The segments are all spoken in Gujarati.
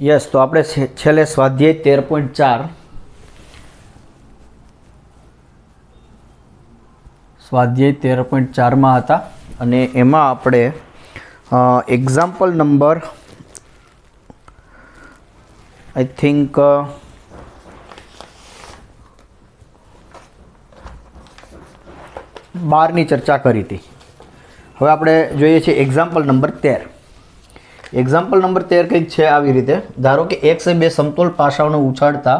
યસ, તો આપણે છેલ્લે સ્વાધ્યાય 13.4 સ્વાધ્યાય 13.4 હતા અને એમાં આપણે એક્ઝામ્પલ નંબર આઈ થિંક 12ની ચર્ચા કરી હતી. હવે આપણે જોઈએ છીએ એક્ઝામ્પલ નંબર 13. એક્ઝામ્પલ નંબર 13 કંઈક છે આવી રીતે. ધારો કે x એ બે સમતોલ પાસાઓને ઉછાળતા,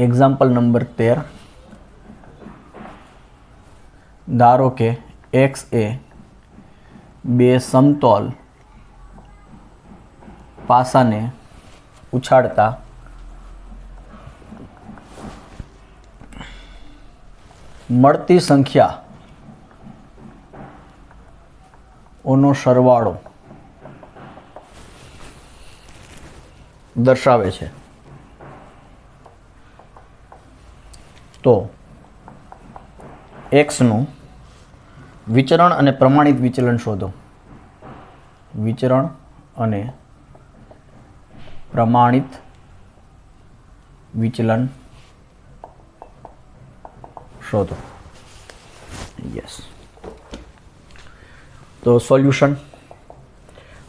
એક્ઝામ્પલ નંબર 13, ધારો કે x એ બે સમતોલ પાસાને ઉછાળતા મળતી સંખ્યાઓનો સરવાળો દર્શાવે છે. તો એક્સનું વિચરણ અને પ્રમાણિત વિચલન શોધો. વિચરણ અને પ્રમાણિત વિચલન શોધો. યસ, તો સોલ્યુશન.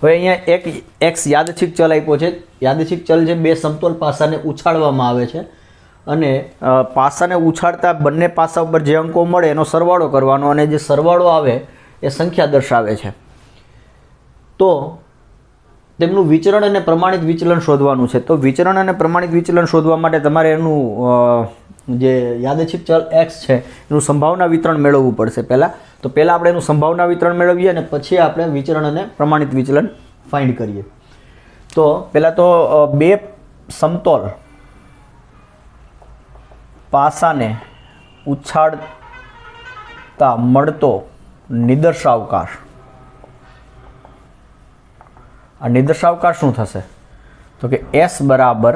હવે અહીંયા એક એક્સ યાદચ્છિક ચલ આપ્યો છે. યાદચ્છિક ચલ છે બે સમતોલ પાસાને ઉછાળવામાં આવે છે અને પાસાને ઉછાળતા બંને પાસા ઉપર જે અંકો મળે એનો સરવાળો કરવાનો અને જે સરવાળો આવે એ સંખ્યા દર્શાવે છે. તો તેમનું વિચરણ અને પ્રમાણિત વિચલન શોધવાનું છે. તો વિચરણ અને પ્રમાણિત વિચલન શોધવા માટે તમારે એનું જે યાદચ્છિક ચલ x છે એનું સંભાવના વિતરણ મેળવવું પડશે પહેલાં. તો પહેલાં આપણે એનું સંભાવના વિતરણ મેળવીએ અને પછી આપણે વિચરણ અને પ્રમાણિત વિચલન ફાઇન્ડ કરીએ. તો પહેલાં તો બે સમતોલ પાસાને ઉછાળતા મળતો નિદર્શાવકાશ. આ નિદર્શાવકાશ શું થશે? તો કે s બરાબર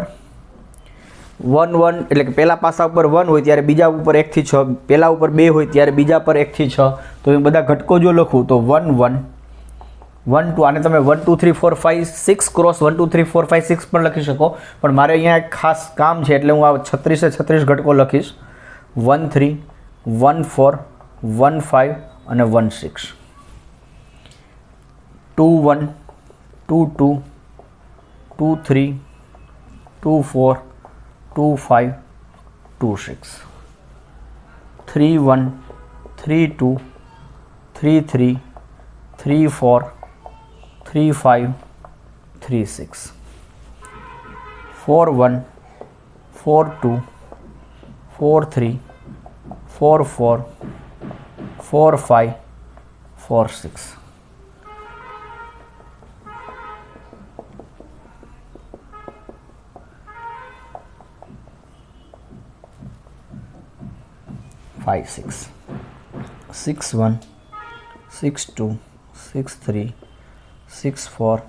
1 1, એટલે કે પહેલા પાસા ઉપર 1 હોય ત્યારે બીજા ઉપર 1 થી 6, પહેલા ઉપર 2 હોય ત્યારે બીજા પર 1 થી 6. તો એ બધા ઘટકો જો લખું તો 1 1 1 2, આને તમે 1 2 3 4 5 6 ક્રોસ 1 2 3 4 5 6 પણ લખી શકો, પણ મારે અહીંયા એક ખાસ કામ છે એટલે હું આ 36 ઘટકો લખીશ. 1 3 1 4 1 5 અને 1 6. 2 1 2 2 2 3 2 4 2 5 2 6. 3 1 3 2 3 3 3 4 3 5 3 6. 4 1 4 2 4 3 4 4 4 5 4 6. 5 6 6 1 6 2 6 3 6 4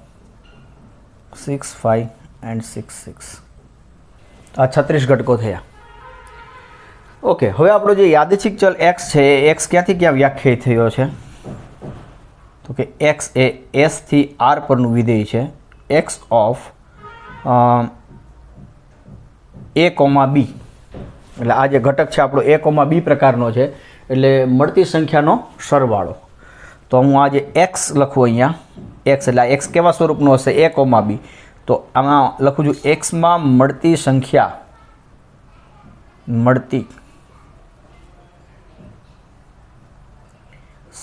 6 5 and 6 6. આ 36 ઘટકો થયા. ઓકે, હવે આપણો જે યાદચ્છિક ચલ x છે એ x ક્યાંથી ક્યાં વ્યાખ્યાયિત થયો છે? તો કે x એ s થી r પરનું વિધેય છે. x ઓફ a, b, એટલે આ જે ઘટક છે આપણો a, b પ્રકારનો છે, એટલે મળતી સંખ્યાનો સરવાળો. તો હું આ જે x લખું અહીંયા, x એટલે આ x કેવા સ્વરૂપનો હશે? a, b. તો આમાં લખું છું એક્સમાં મળતી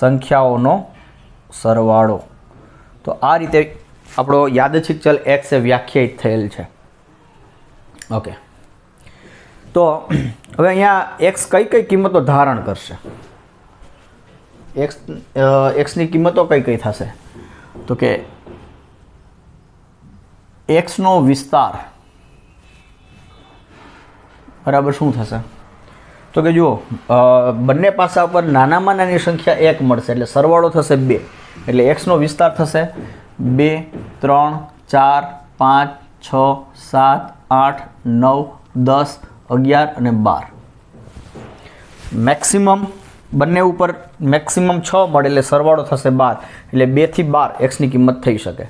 સંખ્યાઓનો સરવાળો. તો આ રીતે આપણો યાદચ્છિક ચલ x એ વ્યાખ્યાયિત થયેલ છે. ઓકે, તો હવે અહીંયા x કઈ કઈ કિંમતો ધારણ કરશે? એક્સની કિંમતો કઈ કઈ થશે? તો કે એક્સનો વિસ્તાર બરાબર શું થશે? તો કે જુઓ, બંને પાસા ઉપર નાનામાં નાની સંખ્યા 1 મળશે એટલે સરવાળો થશે 2, એટલે એક્સનો વિસ્તાર થશે 2 3 4 5 6 7 8 9 10 11 અને 12. મેક્સિમમ બંને ઉપર મેક્સિમમ 6 મળે એટલે સરવાળો થશે 12, એટલે 2 થી 12 એક્સની કિંમત થઈ શકે.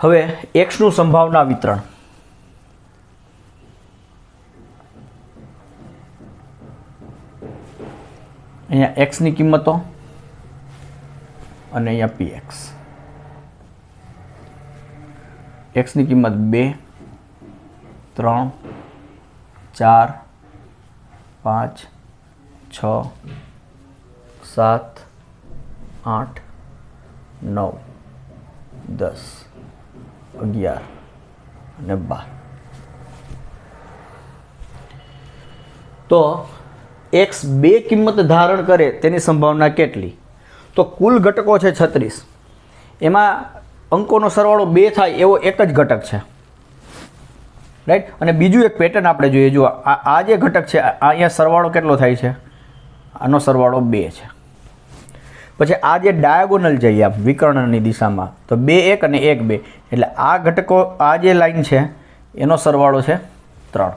હવે એક્સનું સંભાવના વિતરણ, અહીંયા એક્સની કિંમતો અને અહીંયા પી એક્સ. એક્સની કિંમત 2, 3, 4, 5, 6, 7, 8, 9, 10, 11 અને 12. તો એક્સ 2 કિંમત ધારણ કરે તેની સંભાવના કેટલી? તો કુલ ઘટકો છે 36, એમાં અંકોનો સરવાળો 2 થાય એવો એક જ ઘટક છે, રાઈટ. અને બીજું એક પેટર્ન આપણે જોઈએ. જુઓ, આ જે ઘટક છે અહીંયા સરવાળો કેટલો થાય છે? આનો સરવાળો 2 છે. પછી આ જે ડાયાગોનલ જઈએ આમ વિકર્ણની દિશામાં, તો 2 1 અને 1 2, એટલે આ ઘટકો, આ જે લાઈન છે એનો સરવાળો છે 3.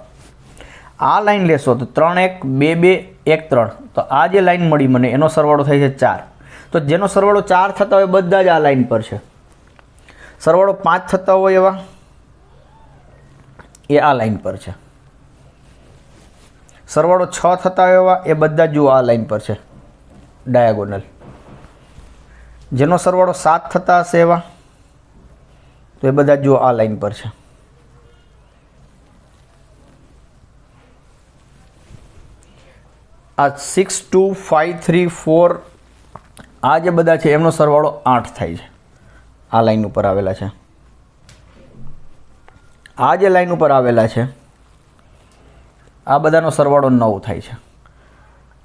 આ લાઈન લેશો તો 3 1 2 2 1 3, તો આ જે લાઈન મળી મને એનો સરવાળો થાય છે 4. તો જેનો સરવાળો 4 થતા હોય બધા જ આ લાઈન પર છે. સરવાળો 5 થતા હોય એવા એ આ લાઈન પર છે. સરવાળો 6 થતા હોય એવા એ બધા જુઓ આ લાઈન પર છે ડાયાગોનલ. જેનો સરવાળો 7 થતા હશે એવા તો એ બધા જુઓ આ લાઈન પર છે. આ 6 2 5 3 4 આ જે બધા છે એમનો સરવાળો 8 થાય છે. આ લાઈન ઉપર આવેલા છે. આ જે લાઈન ઉપર આવેલા છે આ બધાનો સરવાળો 9 થાય છે.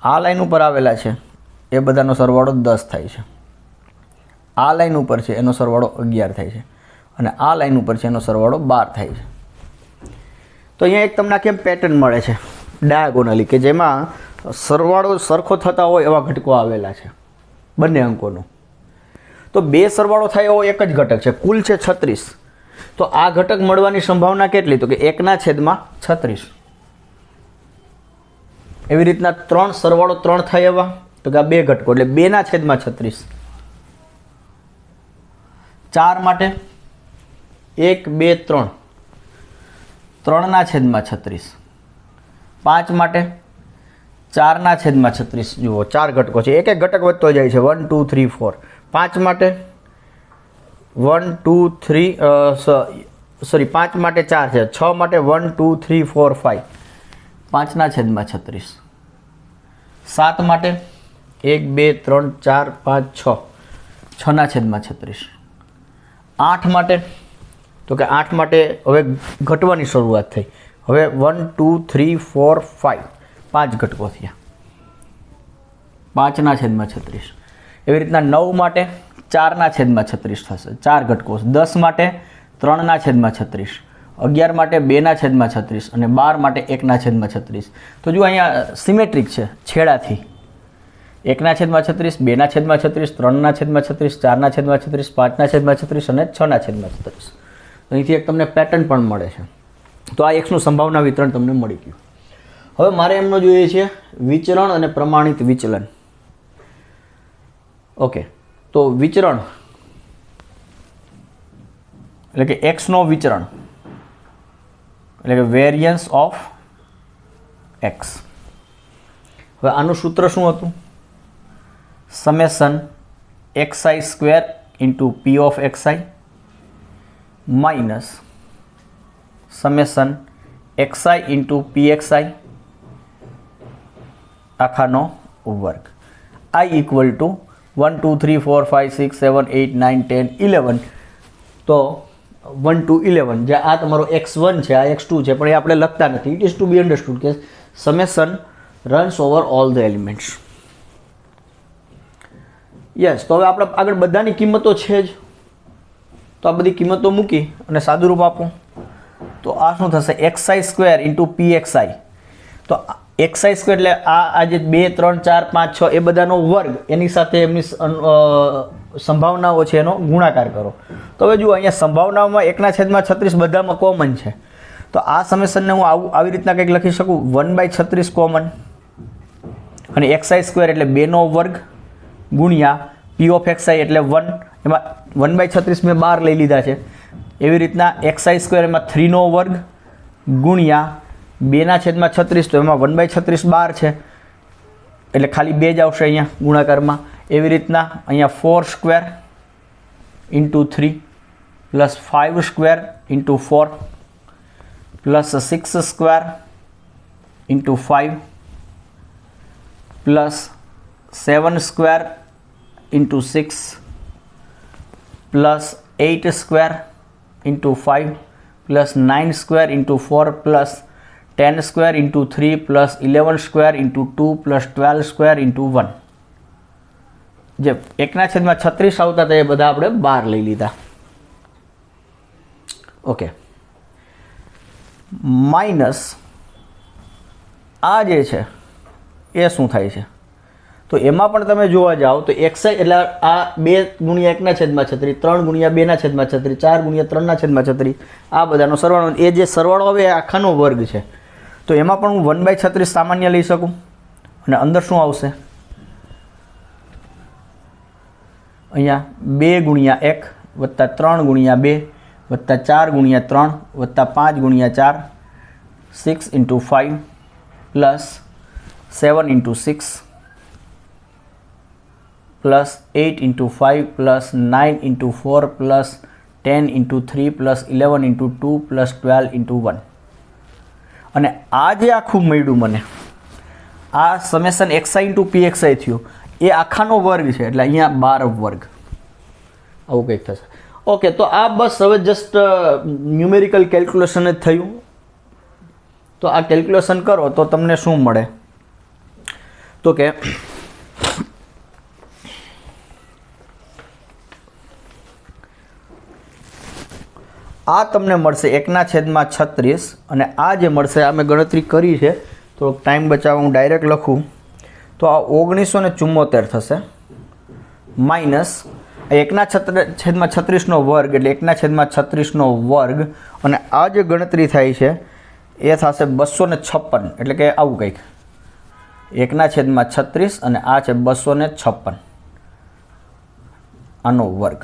આ લાઈન ઉપર આવેલા છે એ બધાનો સરવાળો 10 થાય છે. આ લાઈન ઉપર છે એનો સરવાળો 11 થાય છે. અને આ લાઈન ઉપર છે એનો સરવાળો 12 થાય છે. તો અહીંયા એક તમને કેમ પેટર્ન મળે છે ડાયાગોનલી, કે જેમાં સરવાળો સરખો થતા હોય એવા ઘટકો આવેલા છે બંને અંકોનો. તો 2 સરવાળો થાય એવો એક જ ઘટક છે, કુલ છે 36. તો આ ઘટક મળવાની સંભાવના કેટલી? તો કે 1/36. એવી રીતના 3 સરવાળો 3 થાય એવા, તો કે આ 2 ઘટકો એટલે 2/36. 4 માટે 1 2 3, 3/36. 5 માટે 4/36. જુઓ 4 ઘટકો છે, એક એક ઘટક વધતો જાય છે. 1 2 3 4. 5 માટે 1 2 3 સોરી 5 માટે 4 છે. 6 માટે 1 2 3 4 5. 5/36. 7 માટે 1 2 3 4 5 6. 6/36. 8 માટે, તો કે 8 માટે હવે ઘટવાની શરૂઆત થઈ. હવે 1 2 3 4 5, 5 ઘટકો થયા. 5/36. એવી રીતના 9 માટે 4/36 થશે, 4 ઘટકો. 10 માટે 3/36. 11 માટે 2/36 અને 12 માટે 1/36. તો જો અહીંયા સિમેટ્રિક છે છેડાથી. 1/36, 2/36, 3/36, 4/36, 5/36 અને 6/36. અહીંથી એક તમને પેટર્ન પણ મળે છે. તો આ એક્સનું સંભાવના વિતરણ તમને મળી ગયું. હવે મારે એમનો જોઈએ છે વિચરણ અને પ્રમાણિત વિચલન. ઓકે, તો વિચરણ એટલે કે એક્સનો વિચરણ એટલે કે વેરિયન્સ ઓફ એક્સ. હવે આનું સૂત્ર શું હતું? Summation xi² into p of xi minus summation xi into pxi આખાનો વર્ગ. i equal to 1 2 3 4 5 6 7 8 9 10 11. તો 1 to 11 જે આ તમારો x1 છે, આ x2 છે, પણ એ આપણે લખતા નથી. It is to be understood કે summation runs over all the elements. Yes. તો હવે આપણે આગળ બધાની કિંમતો છે જ, તો આ બધી કિંમતો મૂકી અને સાદુરૂપ આપો તો આ શું થશે? xi² into pxi. તો xi² એટલે આ જે 2 3 4 5 6 એ બધાનો વર્ગ, એની સાથે એમની સંભાવનાઓ છે એનો ગુણાકાર કરો. તો હવે જુઓ અહીંયા સંભાવનાઓમાં 1/36 બધામાં કોમન છે. તો આ સમેશનને હું આવી રીતના કંઈક લખી શકું, 1/36 કોમન અને xi² એટલે 2નો વર્ગ ગુણ્યા p ઓફ xi એટલે 1. એમાં 1/36 મેં 12 લઈ લીધા છે. એવી રીતના XI સ્ક્વેર એમાં 3નો વર્ગ ગુણ્યા 2/36, તો એમાં 1/36 12 છે એટલે ખાલી 2 જ આવશે અહીંયા ગુણાકારમાં. એવી રીતના અહીંયા 4 square into 3 plus 5 square into 4 plus 6 square into 5 plus 7 square into 6 plus 8 square into 5 plus 9 square into 4 plus 10 square into 3 plus 11 square into 2 plus 12 square into 1. જે 1/36 આવતા હતા એ બધા આપણે 12 લઈ લીધા. ઓકે, માઇનસ આ જે છે એ શું થાય છે? તો એમાં પણ તમે જોવા જાઓ તો XI એટલે આ 2 ગુણ્યા 1/36, 3 ગુણ્યા 2/36, 4 ગુણ્યા 3/36, આ બધાનો સરવાળો. એ જે સરવાળો આવે એ આખાનો વર્ગ છે. તો એમાં પણ હું 1/36 સામાન્ય લઈ શકું અને અંદર શું આવશે? અહીંયા 2 ગુણ્યા 1 વત્તા 3 ગુણ્યા 2 વત્તા 4 ગુણ્યા 3 વત્તા 5 ગુણ્યા 4, 6 into 5 plus 7 into 6 plus 8 into 5 plus 9 into 4 plus 10 into 3 plus 11 into 2 plus 12 into 1. અને આ જે આખું મળ્યું મને, આ સમેશન XI ઇન્ટુ PXI થયું, એ આખાનો વર્ગ છે એટલે અહીંયા 12 વર્ગ આવું કંઈક થશે. ઓકે, તો આ બસ હવે જસ્ટ ન્યુમેરિકલ કેલ્ક્યુલેશન જ થયું. તો આ કેલ્ક્યુલેશન કરો તો તમને શું મળે? તો કે આ તમને મળશે 1/36 અને આ જે મળશે આ મેં ગણતરી કરી છે, થોડોક ટાઈમ બચાવવા હું ડાયરેક્ટ લખું તો આ 1974 થશે માઇનસ 1/36નો વર્ગ એટલે 1/36નો વર્ગ અને આ જે ગણતરી થાય છે એ થશે 256 એટલે કે આવું કંઈક 1/36 અને આ છે 256 આનો વર્ગ.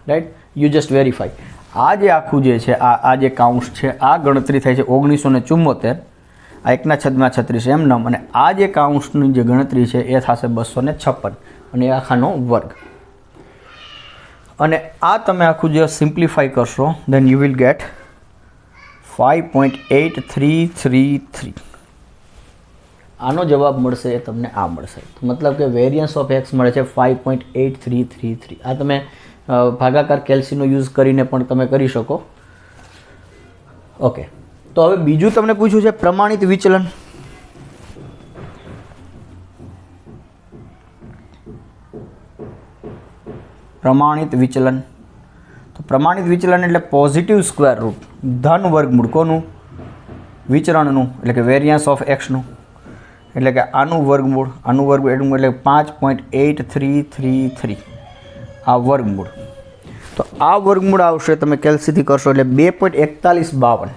Right, you just verify. આ જે આખું જે છે આ જે કાઉન્સ છે આ ગણતરી થાય છે 1974, આ 1/36 એમ નમ, અને આ જે કાઉન્સની જે ગણતરી છે એ થશે 256 અને એ આખાનો વર્ગ. અને આ તમે આખું જે સિમ્પ્લિફાઈ કરશો દેન યુ વિલ ગેટ 5.8333. આનો જવાબ મળશે એ તમને આ મળશે. મતલબ કે વેરિયન્સ ઓફ એક્સ મળે છે 5.8333. આ તમે ભાગાકાર કેલ્સીનો યુઝ કરીને પણ તમે કરી શકો. ઓકે, તો હવે બીજું તમને પૂછ્યું છે પ્રમાણિત વિચલન. પ્રમાણિત વિચલન, તો પ્રમાણિત વિચલન એટલે પોઝિટિવ સ્ક્વેર રૂટ, ધન વર્ગમૂળ કોનું? વિચરણનું, એટલે કે વેરિયન્સ ઓફ એક્સનું, એટલે કે આનું વર્ગમૂળ એટલે 5.8333 આ વર્ગમૂળ. તો આ વર્ગમૂળ આવશે તમે કેલ્સીથી કરશો એટલે 2.4152.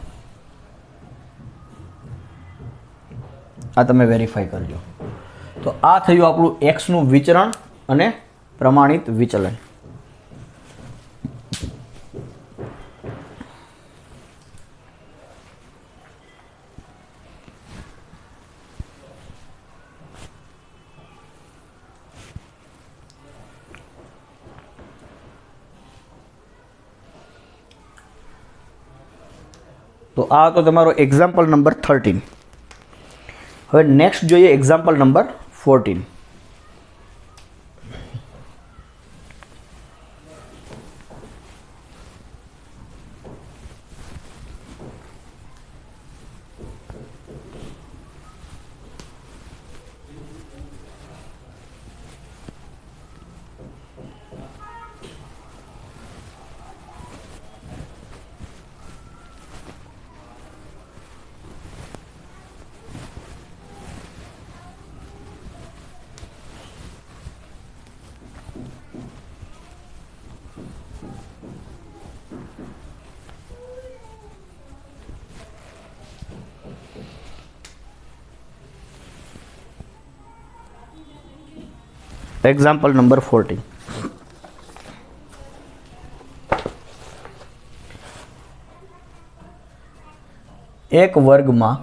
આ તમે વેરીફાઈ કરજો. તો આ થયું આપણું એક્સનું વિચરણ અને પ્રમાણિત વિચલન. તો આ તો તમારો એક્ઝામ્પલ નંબર 13. હવે નેક્સ્ટ જોઈએ એક્ઝામ્પલ નંબર 14. Example number 14. એક વર્ગમાં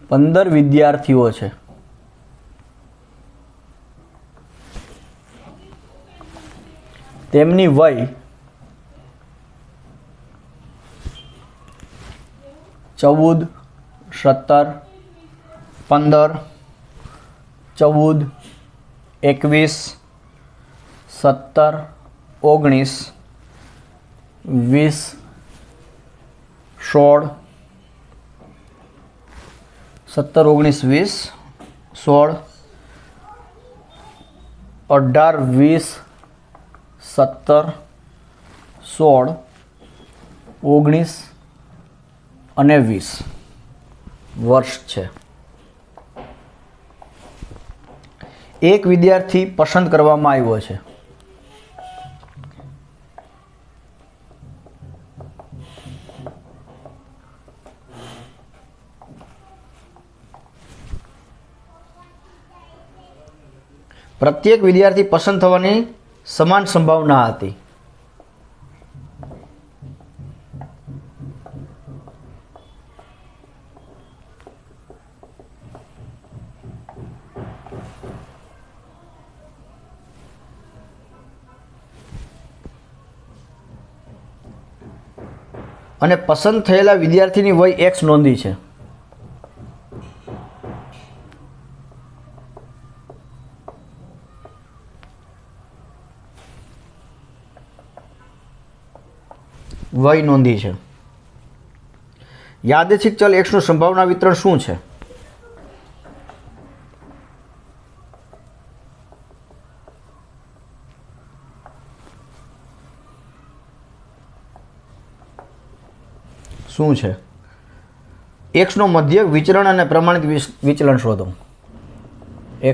15 વિદ્યાર્થીઓ છે, તેમની વય 14, 17, 15, 14, 21, 17, 19, 20, 16, 17, 19, 20, 16, 18, 20, 17, 16, 19 અને 20 વર્ષ છે. એક વિદ્યાર્થી પસંદ કરવામાં આવ્યો છે. પ્રત્યેક વિદ્યાર્થી પસંદ થવાની સમાન સંભાવના હતી. અને પસંદ થયેલા વિદ્યાર્થીની વય x નોંધી છે. વય નોંધી છે. યાદચ્છિક ચલ x નું સંભાવના વિતરણ શું છે? શું છે? x નો મધ્યક, વિચરણ અને પ્રમાણિત વિચલન શોધો.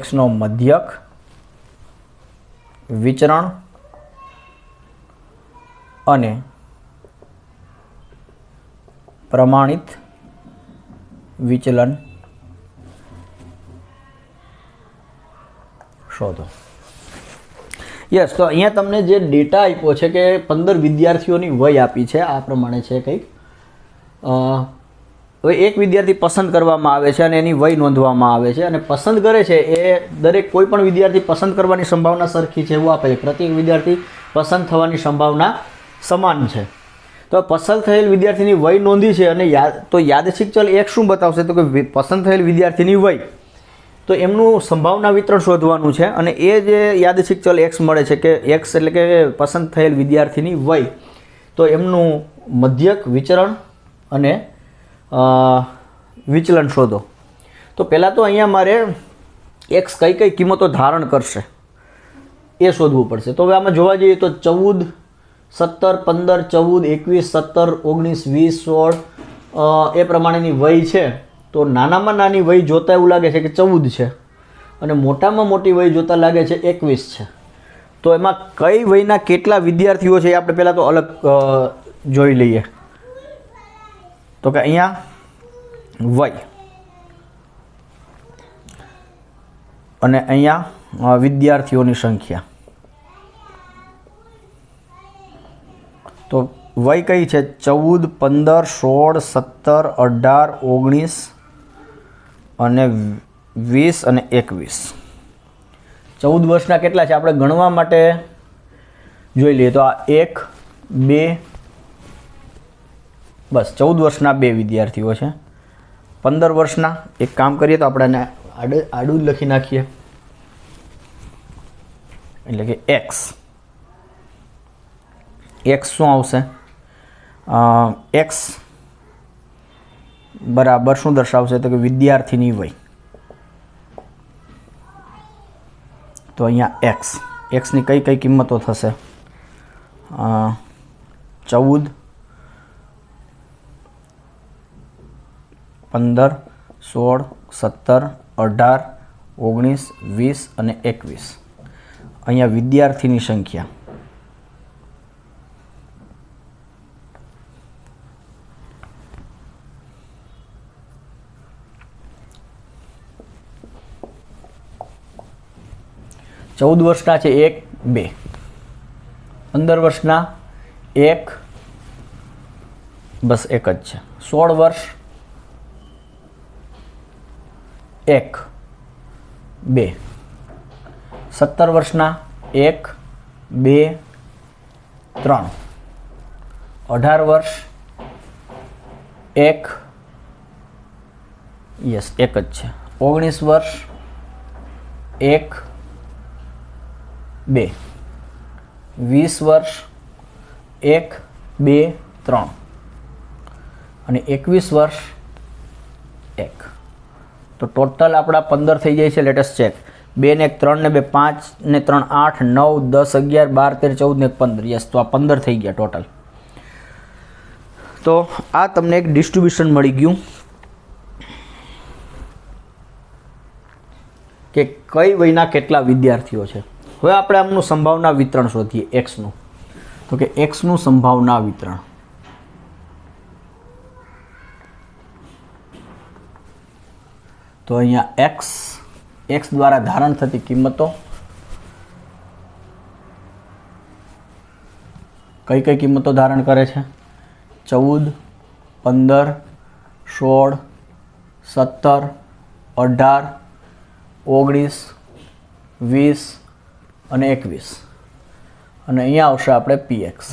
x નો મધ્યક, વિચરણ અને પ્રમાણિત વિચલન શોધો. યસ, તો અહીંયા તમને જે ડેટા આપ્યો છે કે 15 વિદ્યાર્થીઓની વય આપી છે, આ પ્રમાણે છે કંઈક. હવે એક વિદ્યાર્થી પસંદ કરવામાં આવે છે અને એની વય નોંધવામાં આવે છે, અને પસંદ કરે છે એ દરેક કોઈ પણ વિદ્યાર્થી પસંદ કરવાની સંભાવના સરખી છે એવું આપે છે. પ્રત્યેક વિદ્યાર્થી પસંદ થવાની સંભાવના સમાન છે. તો પસંદ થયેલ વિદ્યાર્થીની વય નોંધી છે, અને યાદચ્છિક ચલ x શું બતાવશે? તો કે પસંદ થયેલ વિદ્યાર્થીની વય, તો એમનું સંભાવના વિતરણ શોધવાનું છે. અને એ જે યાદચ્છિક ચલ x મળે છે કે x એટલે કે પસંદ થયેલ વિદ્યાર્થીની વય, તો એમનું મધ્યક, વિચરણ અને વિચલન શોધો. તો પહેલાં તો અહીંયા મારે x કઈ કઈ કિંમતો ધારણ કરશે એ શોધવું પડશે. તો હવે આમાં જોવા જઈએ તો 14, 17, 15, 14, 21, 17, 19, 20, 16 એ પ્રમાણેની વય છે. તો નાનામાં નાની વય જોતાં એવું લાગે છે કે 14 છે, અને મોટામાં મોટી વય જોતાં લાગે છે 21 છે. તો એમાં કઈ વયના કેટલા વિદ્યાર્થીઓ છે એ આપણે પહેલાં તો અલગ જોઈ લઈએ. તો કે અહીંયા વય અને અહીંયા વિદ્યાર્થીઓની સંખ્યા. તો વય કઈ છે? 14, 15, 16, 17, 18, 19 અને 20 અને 21. 14 વર્ષના કેટલા છે આપણે ગણવા માટે જોઈ લઈએ. તો આ 1, 2, બસ 14 વર્ષના 2 વિદ્યાર્થીઓ છે. 15 વર્ષના એક કામ કરીએ તો આપણે આડું જ લખી નાખીએ, એટલે કે x. x શું આવશે? x બરાબર શું દર્શાવશે? તો કે વિદ્યાર્થીની વય. તો અહીંયા x ની કઈ કઈ કિંમતો થશે? 14, 15, 16, 17, 18, 19, 20 અને 21. અહીંયા વિદ્યાર્થીની સંખ્યા. ચૌદ વર્ષના છે 1, 2. 15 વર્ષના 1, બસ એક જ છે. 16 વર્ષ 1 2, 17 વર્ષના 1 2 3, 18 વર્ષ 1, યસ એક જ છે. 19 વર્ષ 1 2, 20 વર્ષ 1 2 3 અને 21 વર્ષ 1. તો ટોટલ આપણા 15 થઈ જાય છે. Latest check. 2 ને 1 3 ને 2 5 ને 3 8 9 10 11 12 13 14 ને 15. યસ, તો આ 15 થઈ ગયા ટોટલ. તો આ તમને એક ડિસ્ટ્રીબ્યુશન મળી ગયું કે કઈ વયના કેટલા વિદ્યાર્થીઓ છે. હવે આપણે આમનું સંભાવના વિતરણ શોધીએ એક્સનું. તો કે એક્સનું સંભાવના વિતરણ. તો અહીંયા એક્સ દ્વારા ધારણ થતી કિંમતો કઈ કઈ કિંમતો ધારણ કરે છે? 14 15 16 17 18 19 20 અને 21. અને અહીંયા આવશે આપણે પીએક્સ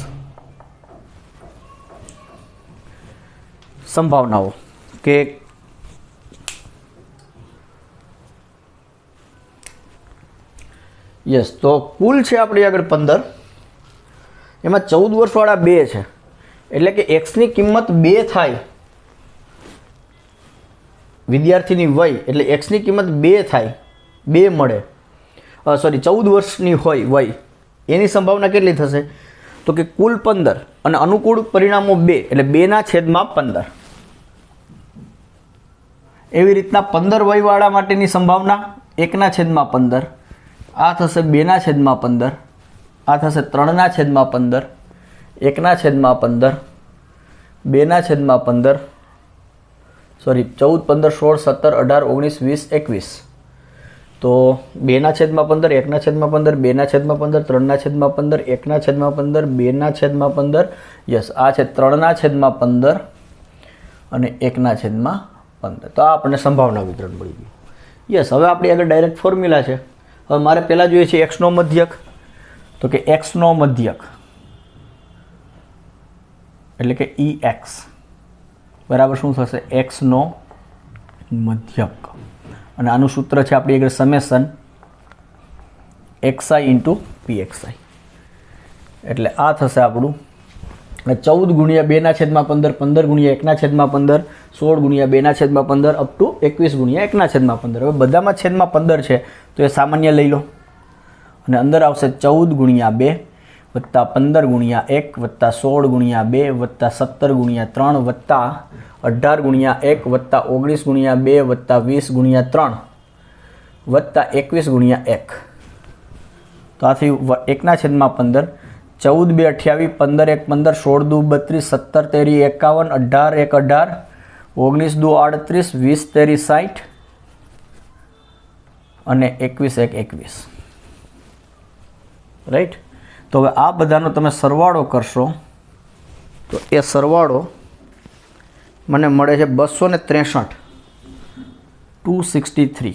સંભાવનાઓ કે યસ. તો કુલ છે આપણી આગળ 15, એમાં 14 વર્ષવાળા 2 છે, એટલે કે એક્સની કિંમત 2 થાય. વિદ્યાર્થીની વય એટલે એક્સની કિંમત 2 થાય, 2 મળે. 14 વર્ષની હોય વય, એની સંભાવના કેટલી થશે? તો કે કુલ 15 અને અનુકૂળ પરિણામો 2 એટલે 2/15. એવી રીતના 15 વયવાળા માટેની સંભાવના 1/15. આ થશે 2/15. આ થશે 3/15. 1/15. 2/15. 14 15 16 17 18 19 20 21. તો 2/15 1/15 2/15 3/15 1/15 2/15. યસ, આ છે 3/15 અને 1/15. તો આ આપણને સંભાવના વિતરણ મળી ગયું. યસ, હવે આપણી આગળ ડાયરેક્ટ ફોર્મ્યુલા છે. હવે મારે પહેલાં જોઈએ છે એક્સનો મધ્યક. તો કે એક્સનો મધ્યક એટલે કે ઈ એક્સ બરાબર શું થશે? એક્સનો મધ્યક. અને આનું સૂત્ર છે આપણી આગળ સમેશન એક્સઆઈ ઇન્ટુ પીએક્સઆઈ. એટલે આ થશે આપણું 14 ગુણ્યા 2/15 15 ગુણ્યા 1/15 16 ગુણ્યા 2/15 અપ ટુ 21 ગુણ્યા 1/15. હવે બધામાં છેદમાં 15 છે તો એ સામાન્ય લઈ લો અને અંદર આવશે 14 ગુણ્યા 2 વત્તા 15 ગુણ્યા 1 વત્તા 16 ગુણ્યા 2 વત્તા 17 ગુણ્યા 3 વત્તા 18 ગુણ્યા 1 વત્તા 19 ગુણ્યા 2 વત્તા 20 ગુણ્યા 3 વત્તા 21 ગુણ્યા 1. તો આ થયું 1/15. 14 2 28 15 1 15 16 2 32 17 તેરી 51 18 1 18 19 2 38 20 તેરી 60 અને 21 1 21. રાઈટ. તો હવે આ બધાનો તમે સરવાળો કરશો તો એ સરવાળો મને મળે છે 263.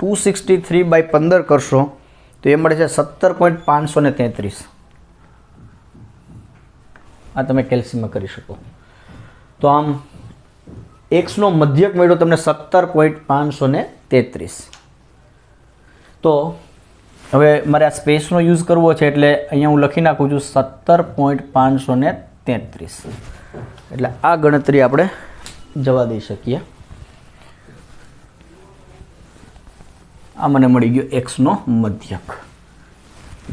263 બાય 15 કરશો તો એ મળે છે 17.533. આ તમે કેલ્સીમાં કરી શકો. તો આમ એક્સનો મધ્યક મળ્યો તમને 17.533. તો હવે મારે આ સ્પેસનો યુઝ કરવો છે એટલે અહીંયા હું લખી નાખું છું 17.533. એટલે આ ગણતરી આપણે જવા દઈ શકીએ. આ મને મળી ગયો એક્સનો મધ્યક.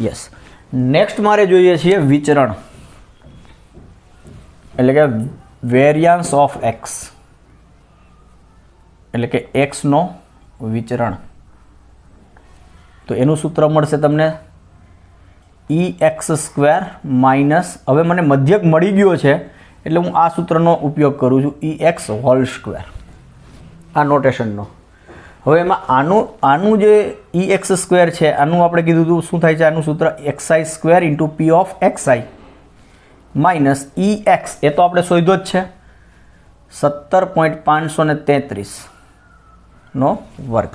યસ. નેક્સ્ટ મારે જોઈએ છીએ વિચરણ એટલે કે વેરિયાન્સ ઓફ એક્સ એટલે કે એક્સનો વિચરણ. તો એનું સૂત્ર મળશે તમને EX² માઇનસ, હવે મને મધ્યક મળી ગયો છે એટલે હું આ સૂત્રનો ઉપયોગ કરું છું EX². આ નોટેશનનો. હવે એમાં આનું જે EX² છે આનું આપણે કીધું હતું શું થાય છે? આનું સૂત્ર XI² into P of XI minus E X એ તો આપણે શોધ્યો જ છે 17.533નો વર્ગ.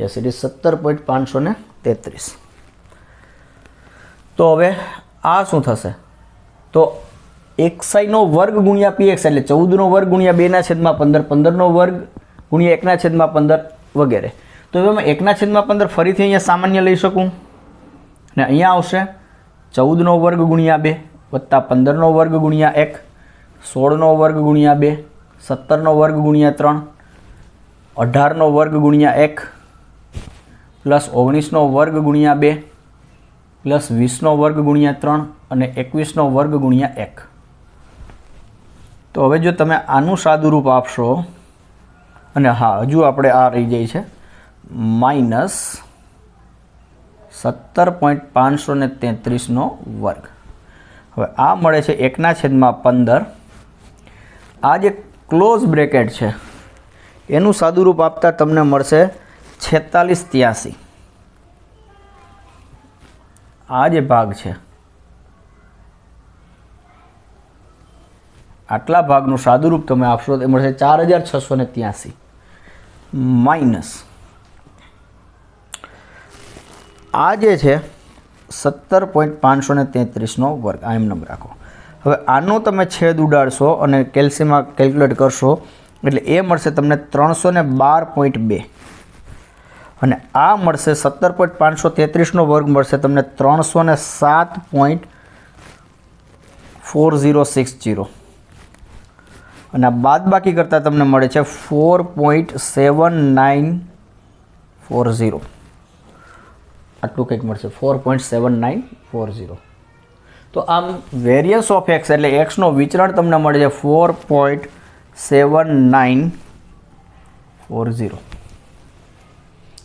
Yes it is 17.533. તો હવે આ શું થશે? તો XI નો વર્ગ ગુણ્યા PX એટલે 14નો વર્ગ ગુણ્યા 2/15, 15નો વર્ગ ગુણ્યા 1/15 વગેરે. તો હવે મેં 1/15 ફરીથી અહીંયા સામાન્ય લઈ શકું ને અહીંયા આવશે 14નો વર્ગ ગુણ્યા 2 વત્તા 15નો વર્ગ ગુણ્યા 1, 16નો વર્ગ ગુણ્યા 2, 17નો વર્ગ ગુણ્યા 3, 18નો વર્ગ ગુણ્યા 1 પ્લસ 19નો વર્ગ ગુણ્યા 2 પ્લસ 20નો વર્ગ ગુણ્યા 3 અને 21નો વર્ગ ગુણ્યા 1. તો હવે જો તમે આનું સાદુરૂપ આપશો અને હા હજુ આપણે આ રહી જાય છે માઇનસ 17.533નો વર્ગ. હવે આ મળે છે 1/15. આ જે ક્લોઝ બ્રેકેટ છે એનું સાદુરૂપ આપતા તમને મળશે 4683. આ જે ભાગ છે આટલા ભાગનું સાદુરૂપ તમે આપશો તો મળશે 4683 માઇનસ આ જે છે 17.533નો વર્ગ. આ એમ નંબર રાખો. હવે આનો તમે છેદ ઉડાડશો અને કેલ્સીમાં કેલ્ક્યુલેટ કરશો એટલે એ મળશે તમને 312.2 અને આ મળશે 17.533નો વર્ગ મળશે તમને 307.4060 અને આ બાદબાકી કરતાં તમને મળે છે 4.7940. આટલું કંઈક મળશે 4.7940. તો આમ વેરિયન્સ ઓફ એક્સ એટલે એક્સનો વિચરણ તમને મળે છે 4.7940.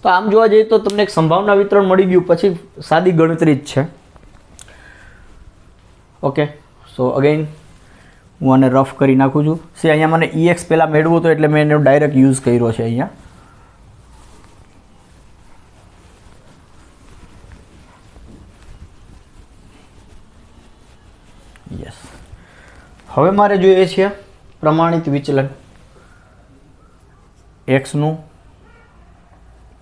તો આમ જોવા જઈએ તો તમને એક સંભાવના વિતરણ મળી ગયું. પછી સાદી ગણતરી જ છે. ઓકે સો અગેન હું આને રફ કરી નાખું છું. સી અહીંયા મને EX પહેલાં મેળવું હતો એટલે મેં એનો ડાયરેક્ટ યુઝ કર્યો છે અહીંયા. યસ હવે મારે જોઈએ છે પ્રમાણિત વિચલન. એક્સનું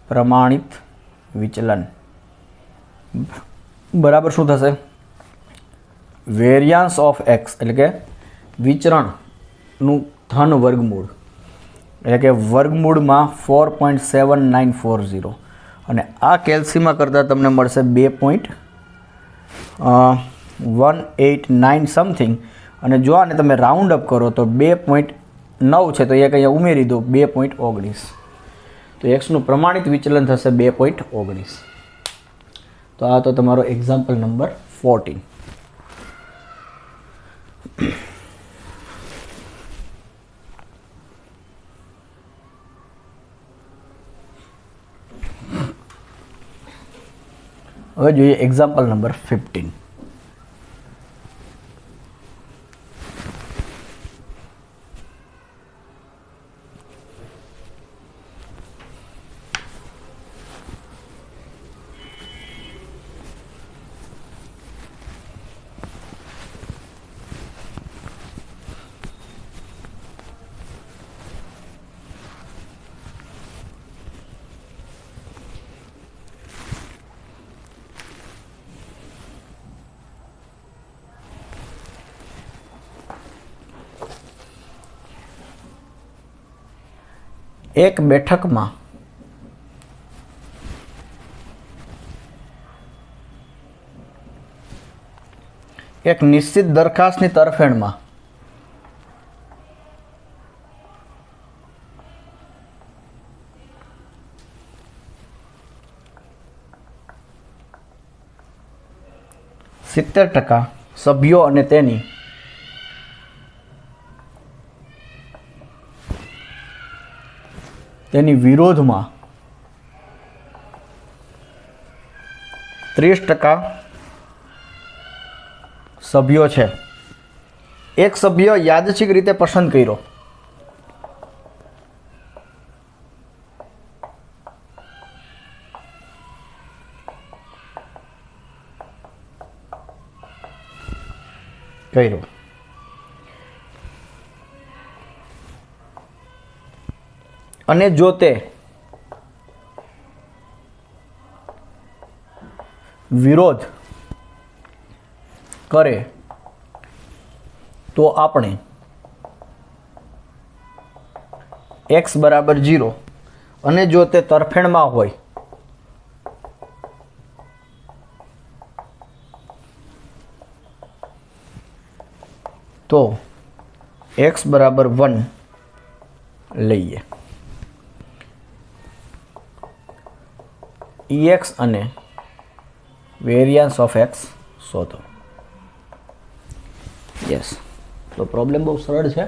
પ્રમાણિત વિચલન બરાબર શું થશે? વેરિયાન્સ ઓફ એક્સ એટલે કે વિચરણનું ધન વર્ગમૂળ એટલે કે વર્ગમૂળમાં 4.7940 અને આ કેલ્સીમાં કરતાં તમને મળશે 2.189 સમથિંગ અને જો આને તમે રાઉન્ડ અપ કરો તો 2.9 છે તો એક અહીંયા ઉમેરી દો 2.19. તો એક્સનું પ્રમાણિત વિચલન થશે 2.19. તો આ તો તમારો એક્ઝામ્પલ નંબર 14. હવે જોઈએ એક્ઝામ્પલ નંબર 15. એક બેઠકમાં એક નિશ્ચિત દરખાસ્તની તરફેણમાં %70 સભ્યો અને તેની વિરોધમાં 30% સભ્યો છે. એક સભ્ય યાદચ્છિક રીતે પસંદ કર્યો. કર્યો. અને જો તે વિરોધ કરે તો આપણે x બરાબર 0 અને જો તે તરફેણમાં હોય તો x બરાબર 1 લઈએ. ex અને વેરિયન્સ ઓફ x શોધો. યસ, તો પ્રોબ્લેમ બહુ સરળ છે.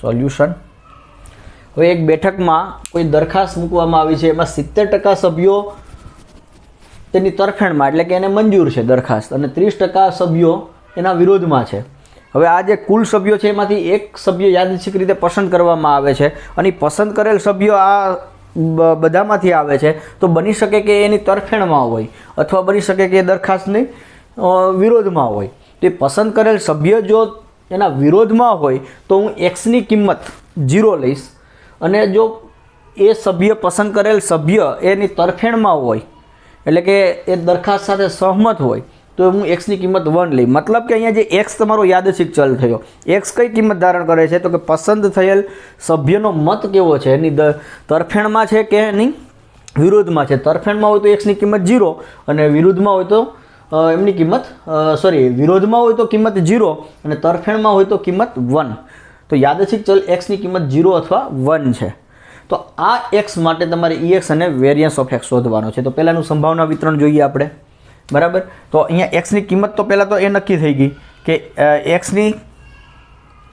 સોલ્યુશન. હવે એક બેઠકમાં કોઈ દરખાસ્ત મૂકવામાં આવી છે, એમાં 70% સભ્યો તેની તરફેણમાં એટલે કે એને મંજૂર છે દરખાસ્ત, અને 30% સભ્યો એના વિરોધમાં છે. હવે આ જે કુલ સભ્યો છે એમાંથી એક સભ્ય યાદચ્છિક રીતે પસંદ કરવામાં આવે છે, અને પસંદ કરેલ સભ્યો આ બધામાંથી આવે છે, તો બની શકે કે એની તરફેણમાં હોય અથવા બની શકે કે એ દરખાસ્તની વિરોધમાં હોય. તો એ પસંદ કરેલ સભ્ય જો એના વિરોધમાં હોય તો હું એક્સની કિંમત 0 લઈશ, અને જો એ સભ્ય પસંદ કરેલ સભ્ય એની તરફેણમાં હોય એટલે કે એ દરખાસ્ત સાથે સહમત હોય તો હું એક્સની કિંમત 1 લઈ. મતલબ કે અહીંયા જે એક્સ તમારો યાદચ્છિક ચલ થયો, એક્સ કઈ કિંમત ધારણ કરે છે તો કે પસંદ થયેલ સભ્યનો મત કેવો છે, એની તરફેણમાં છે કે એની વિરોધમાં છે. તરફેણમાં હોય તો એક્સની કિંમત 0 અને વિરુદ્ધમાં હોય તો એમની કિંમત વિરોધમાં હોય તો કિંમત 0 અને તરફેણમાં હોય તો કિંમત 1. તો યાદચ્છિક ચલ એક્સની કિંમત 0 અથવા 1 છે. તો આ એક્સ માટે તમારે ex અને વેરિયન્સ ઓફ એક્સ શોધવાનો છે. તો પહેલાંનું સંભાવના વિતરણ જોઈએ આપણે, બરાબર. તો અહીંયા એક્સની કિંમત તો પહેલાં તો એ નક્કી થઈ ગઈ કે એક્સની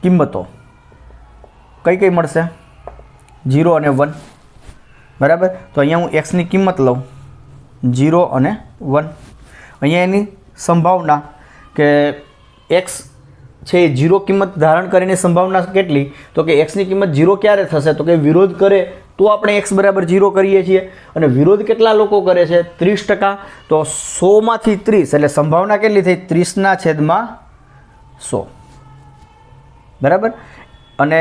કિંમતો કઈ કઈ મળશે, 0 અને 1, બરાબર. તો અહીંયા હું એક્સની કિંમત લઉં 0 અને 1. અહીંયા એની સંભાવના કે એક્સ છે એ 0 કિંમત ધારણ કરીને સંભાવના કેટલી, તો કે એક્સની કિંમત 0 ક્યારે થશે તો કે વિરોધ કરે તો આપણે x બરાબર 0 કરીએ છીએ, અને વિરોધ કેટલા લોકો કરે છે 30%. તો 100માંથી 30 એટલે સંભાવના કેટલી થઈ 30/100, બરાબર. અને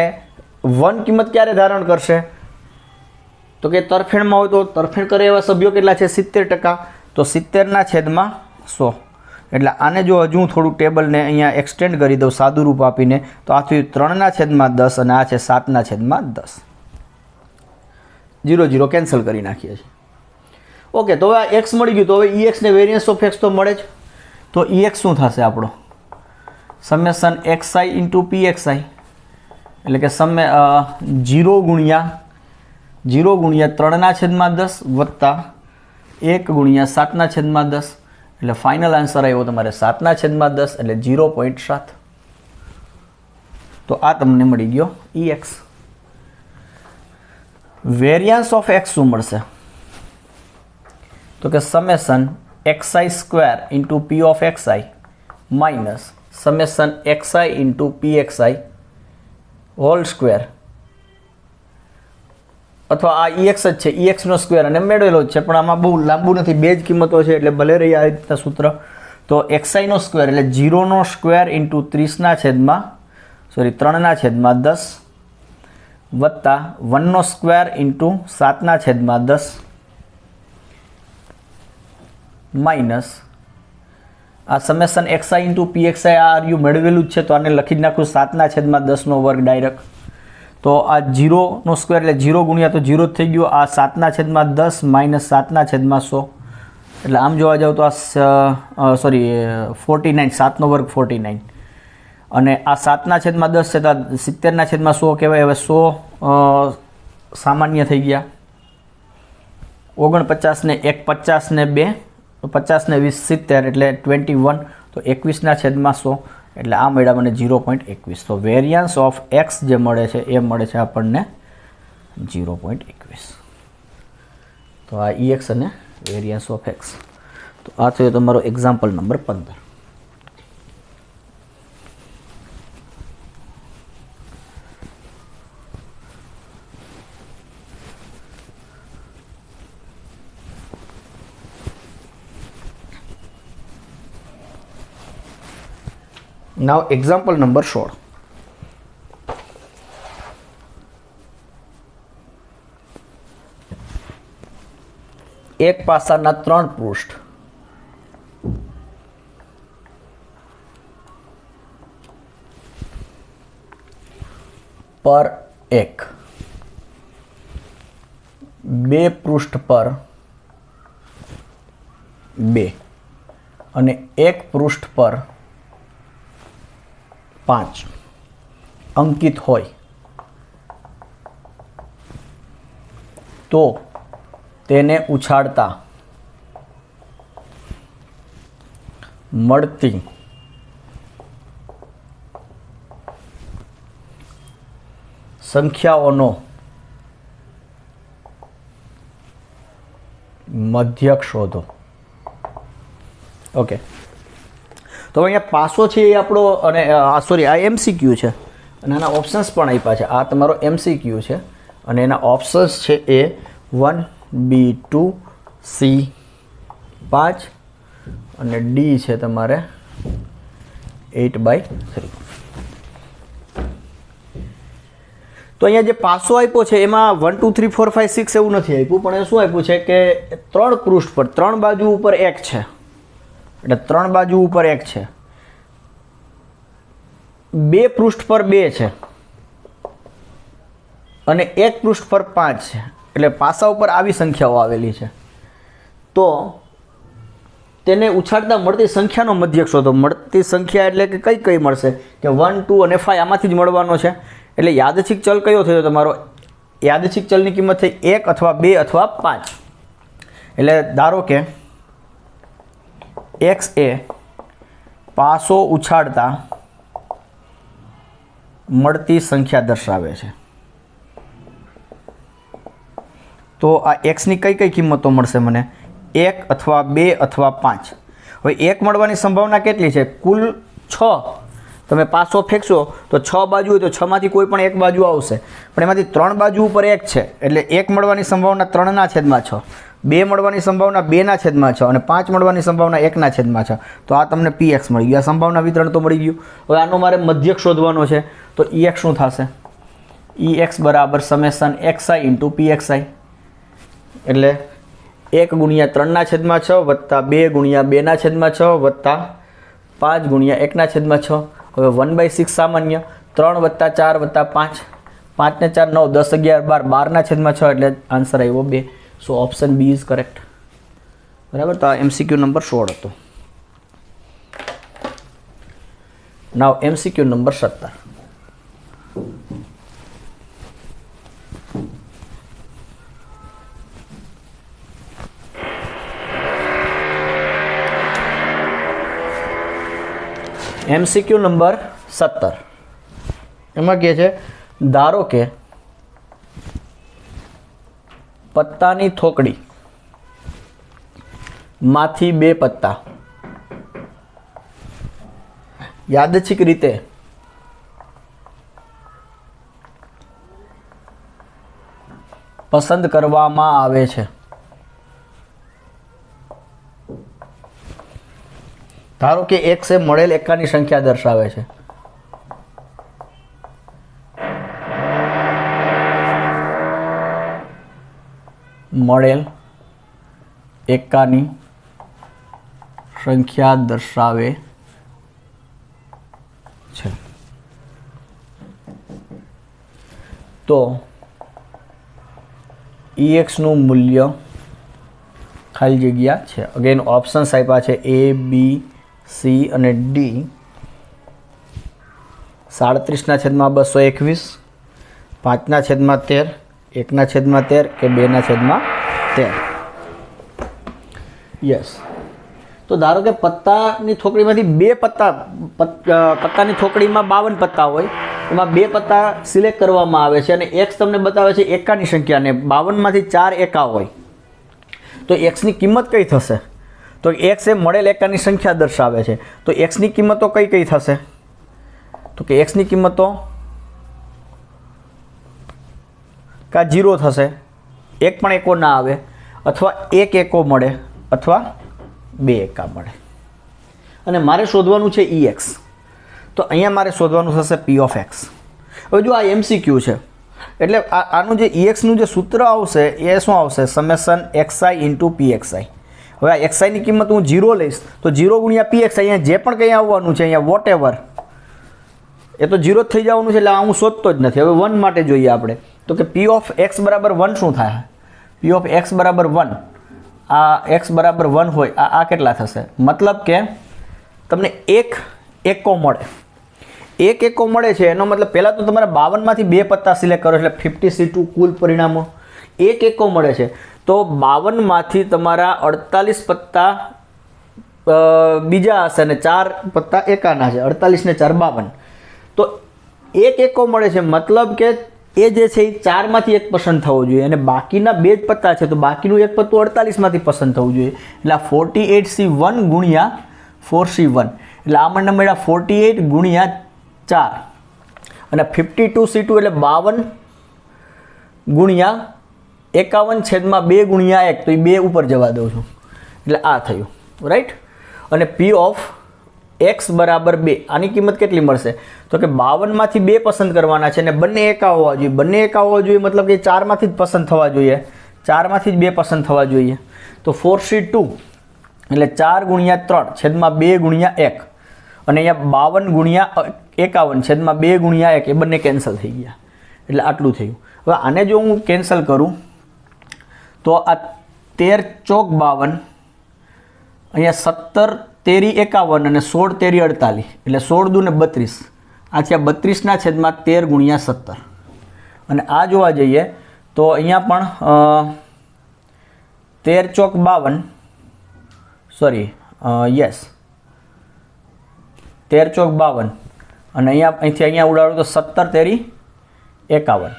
1 કિંમત ક્યારે ધારણ કરશે તો કે તરફેણમાં હોય તો તરફેણ કરે એવા સભ્યો કેટલા છે 70%. તો 70/100 એટલે આને જો હજુ થોડું ટેબલને અહીંયા એક્સટેન્ડ કરી દઉં સાદું રૂપ આપીને, તો આ થયું 3/10 અને આ છે 7/10. 0 0 કેન્સલ કરી નાખીએ છીએ. ઓકે, તો હવે આ એક્સ મળી ગયું. તો હવે ex ને વેરિયન્સ ઓફ એક્સ તો મળે જ. તો ex શું થશે આપણો સમેશન xi ઇન્ટુ pxi, એટલે કે 0 ગુણ્યા 3/10 વત્તા 1 ગુણ્યા 7/10, એટલે ફાઇનલ આન્સર આવ્યો તમારે 7/10 એટલે 0.7. તો આ તમને મળી ગયો ex. વેરિયન્સ ઓફ એક્સ શું મળશે તો કે summation xi square into p of xi minus summation xi into pxi whole square, અથવા આ ex જ છે, ex નો સ્ક્વેર અને મેળવેલો જ છે, પણ આમાં બહુ લાંબુ નથી, બે જ કિંમતો છે એટલે ભલે રહી આ રીતના સૂત્ર. તો xi નો સ્ક્વેર એટલે 0 નો સ્ક્વેર ઇન્ટુ 3/10 વત્તા 1 નો સ્ક્વેર ઇન્ટુ 7/10 માઇનસ આ સમેશન xi ઇન્ટુ pxi આ આર્યું મેળવેલું જ છે, તો આને લખી જ નાખું 7/10 વર્ગ ડાયરેક્ટ. તો આ 0 નો સ્ક્વેર એટલે 0 ગુણ્યા તો 0 જ થઈ ગયો. આ 7/10 માઇનસ 7/100 એટલે આમ જોવા જાવ તો આ 49, 7 નો વર્ગ 49, અને આ 7/10 છે તો 70/100 કહેવાય. હવે 100 સામાન્ય થઈ ગયા, 49 ને 1 50 ને 2 50 ને 20 70 એટલે 21, તો 21/100 એટલે આ મળ્યા મને 0.21. તો વેરિયન્સ ઓફ એક્સ જે મળે છે એ મળે છે આપણને 0.21. તો આ ex અને વેરિયન્સ ઓફ એક્સ. તો આ થયો તમારો એક્ઝામ્પલ નંબર 15. નાવ એક્ઝામ્પલ નંબર 16. એક પાસાના 3 પૃષ્ઠ પર 1, 2 પૃષ્ઠ પર 2 અને 1 પૃષ્ઠ પર 5 અંકિત હોય તો તેને ઉછાળતા મળતી સંખ્યાઓનો મધ્યક શોધો. ઓકે, તો અહીંયા પાસો છે એ આપણો, અને સોરી આ MCQ છે અને આના ઓપ્શન્સ પણ આપ્યા છે. આ તમારો MCQ છે અને એના ઓપ્શન્સ છે એ 1, B2, C5 અને D છે તમારે 8/3. તો અહીંયા જે પાસો આપ્યો છે એમાં 1 2 3 4 5 6 એવું નથી આપ્યું, પણ એ શું આપ્યું છે કે 3 પૃષ્ઠ પર 3 બાજુ ઉપર 1 છે, એટલે 3 બાજુ ઉપર 1 છે, 2 પૃષ્ઠ પર 2 છે અને 1 પૃષ્ઠ પર 5 છે, એટલે પાસા ઉપર આવી સંખ્યાઓ આવેલી છે. તો તેને ઉછાળતા મળતી સંખ્યાનો મધ્યક શોધો. મળતી સંખ્યા એટલે કે કઈ કઈ મળશે કે 1 2 અને 5 આમાંથી જ મળવાનો છે. એટલે યાદચ્છિક ચલ કયો થયો તમારો? યાદચ્છિક ચલની કિંમત થઈ 1 અથવા 2 અથવા 5. એટલે ધારો કે x એ પાસો ઉછાળતા મળતી સંખ્યા દર્શાવે છે. તો આ x ની કઈ કઈ કિંમતો મળશે મને? 1 અથવા 2 અથવા 5. હવે 1 મળવાની સંભાવના કેટલી છે? કુલ 6. તમે પાસો ફેંકશો તો 6 બાજુ હોય તો 6 માંથી કોઈ પણ એક બાજુ આવશે, પણ એમાંથી 3 બાજુ ઉપર 1 છે, એટલે 1 મળવાની સંભાવના 3/6, 2 મળવાની સંભાવના 2/6 અને 5 મળવાની સંભાવના 1/6. તો આ તમને px મળી ગયું. આ સંભાવના વિતરણ તો મળી ગયું. હવે આનો મારે મધ્યક શોધવાનો છે, તો ex શું થશે? ex બરાબર સમેશન xi ઇન્ટુ pxi, એટલે 1 ગુણ્યા 3/6 વત્તા 2 ગુણ્યા 2/6 વત્તા 5 ગુણ્યા 1/6. હવે 1/6 સામાન્ય, 3 વત્તા 4 વત્તા 5, 5 ને 4 9, 10 11 12, 12/6, એટલે આન્સર આવ્યો 2. સો ઓપ્શન બી ઇઝ કરેક્ટ. બરાબર. તો આ MCQ નંબર 16 હતો. નાવ MCQ નંબર 17. MCQ નંબર 17 એમાં કહે છે, ધારો કે પત્તાની થોકડી માંથી 2 પત્તા યાદચ્છિક રીતે પસંદ કરવામાં આવે છે. ધારો કે x એ મળેલ એકાની સંખ્યા દર્શાવે છે. મળેલ એકાની સંખ્યા દર્શાવે છે. તો ex નું મૂલ્ય ખાલી જગ્યા છે. અગેન ઓપ્શન્સ આપ્યા છે A, B, C અને D. 37/221, 5/13, 1/13 કે 2/13. યસ. તો ધારો કે પત્તાની થોકડીમાંથી 2 પત્તાની થોકડીમાં 52 પત્તા હોય, એમાં 2 પત્તા સિલેક્ટ કરવામાં આવે છે અને x તમને બતાવે છે એકાની સંખ્યા, અને 52માંથી 4 એકા હોય, તો x ની કિંમત કઈ થશે? તો x એ મળેલ એકાની સંખ્યા દર્શાવે છે. તો x ની કિંમતો કઈ કઈ થશે? તો કે x ની કિંમતો કા 0 થશે, એક પણ એકો ના આવે, અથવા એક એકો મળે, અથવા 2 એકા મળે. અને મારે શોધવાનું છે ex. તો અહીંયા મારે શોધવાનું થશે પી ઓફ એક્સ. હવે જો આ MCQ છે એટલે આનું જે EXનું જે સૂત્ર આવશે એ શું આવશે? Summation XI into PXI. હવે આ XIની કિંમત હું 0 લઈશ તો 0 ગુણ્યા PXI, અહીંયા જે પણ કંઈ આવવાનું છે અહીંયા વોટ એવર એ તો 0 જ થઈ જવાનું છે, એટલે આ હું શોધતો જ નથી. હવે 1 માટે જોઈએ આપણે તો કે પી ઓફ એક્સ બરાબર 1 શું થાય? પી ઓફ એક્સ બરાબર 1, આ એક્સ બરાબર 1 હોય આ કેટલા થશે? મતલબ કે તમને એક એકો મળે. એક એકો મળે છે એનો મતલબ પહેલાં તો તમારે 52માંથી 2 પત્તા સિલેક્ટ કરો એટલે 50C2 કુલ પરિણામો. એક એકો મળે છે તો 52માંથી તમારા 48 પત્તા બીજા હશે અને 4 પત્તા એકાના છે. 48 ને 4 52. તો એક એકો મળે છે મતલબ કે એ જે છે એ 4માંથી 1 પસંદ થવો જોઈએ અને બાકીના 2 જ પત્તા છે તો બાકીનું એક પત્તું 48માંથી પસંદ થવું જોઈએ. એટલે આ 48C1 ગુણ્યા 4C1 એટલે આ મને મળ્યા 48 ગુણ્યા 4 અને 52C2 એટલે 52 ગુણ્યા 51 છેદમાં 2 ગુણ્યા 1 તો એ 2 ઉપર જવા દઉં છું એટલે આ થયું, રાઈટ. અને પી ઓફ એક્સ બરાબર 2 આની કિંમત કેટલી મળશે? તો કે 52માંથી 2 પસંદ કરવાના છે અને બંને એકા હોવા જોઈએ. બંને એકા હોવા જોઈએ મતલબ કે 4માંથી જ પસંદ થવા જોઈએ, 4માંથી જ 2 પસંદ થવા જોઈએ. તો 4C2 એટલે 4 ગુણ્યા 3 છેદમાં 2 ગુણ્યા 1 અને અહીંયા 52 ગુણ્યા 51 છેદમાં 2 ગુણ્યા 1 એ બંને કેન્સલ થઈ ગયા એટલે આટલું થયું. હવે આને જો હું કેન્સલ કરું તો આ 13 ચોક 52 અહીંયા 17 તેરી 51 અને 16 તેરી 48 એટલે 16 દુ ને 32 આ થયા 32ના છેદમાં 13 ગુણ્યા 17 અને આ જોવા જઈએ તો અહીંયા પણ 13 ચોક 52 સોરી યસ 13 ચોક 52 અને અહીંથી અહીંયા ઉડાડું તો 17 તેરી 51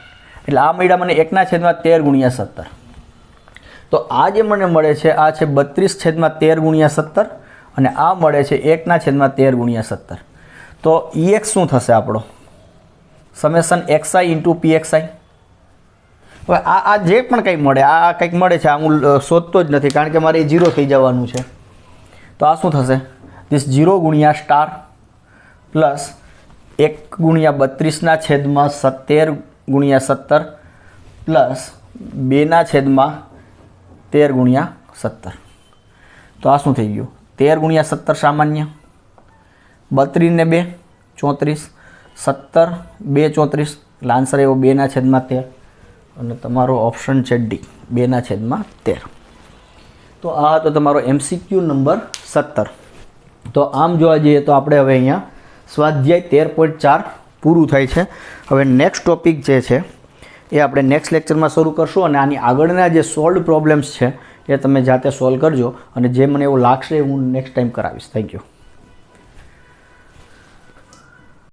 એટલે આ મળ્યા મને 1ના છેદમાં 13 ગુણ્યા 17. તો આ જે મને મળે છે આ છે 32 છેદમાં 13 ગુણ્યા 17 અને આ મળે છે 1ના છેદમાં 13 ગુણ્યા 17. તો EX શું થશે આપણો? Summation XI into PXI. હવે આ જે પણ કંઈ મળે આ કંઈક મળે છે આ હું શોધતો જ નથી કારણ કે મારે 0 થઈ જવાનું છે. તો આ શું થશે? ધીસ 0 ગુણ્યા સ્ટાર પ્લસ 1 ગુણ્યા 32ના છેદમાં 13 ગુણ્યા 17 પ્લસ 2ના છેદમાં 13 ગુણ્યા 17. તો આ શું થઈ ગયું? 13 ગુણ્યા 17 સામાન્ય, 32 ને 2 34, 17 2 34 એટલે આન્સર એવો 2ના છેદમાં 13 અને તમારો ઓપ્શન છે ડી 2ના છેદમાં 13. તો આ હતો તમારો MCQ નંબર 17. તો આમ જોવા જઈએ તો આપણે હવે અહીંયા સ્વાધ્યાય 13.4 પૂરું થાય છે. હવે નેક્સ્ટ ટોપિક જે છે એ આપણે નેક્સ્ટ લેક્ચરમાં શરૂ કરશું અને આની આગળના જે સોલ્ડ પ્રોબ્લેમ્સ છે એ તમે જાતે સોલ્વ કરજો અને જે મને એવું લાગશે હું નેક્સ્ટ ટાઈમ કરાવીશ. Thank you.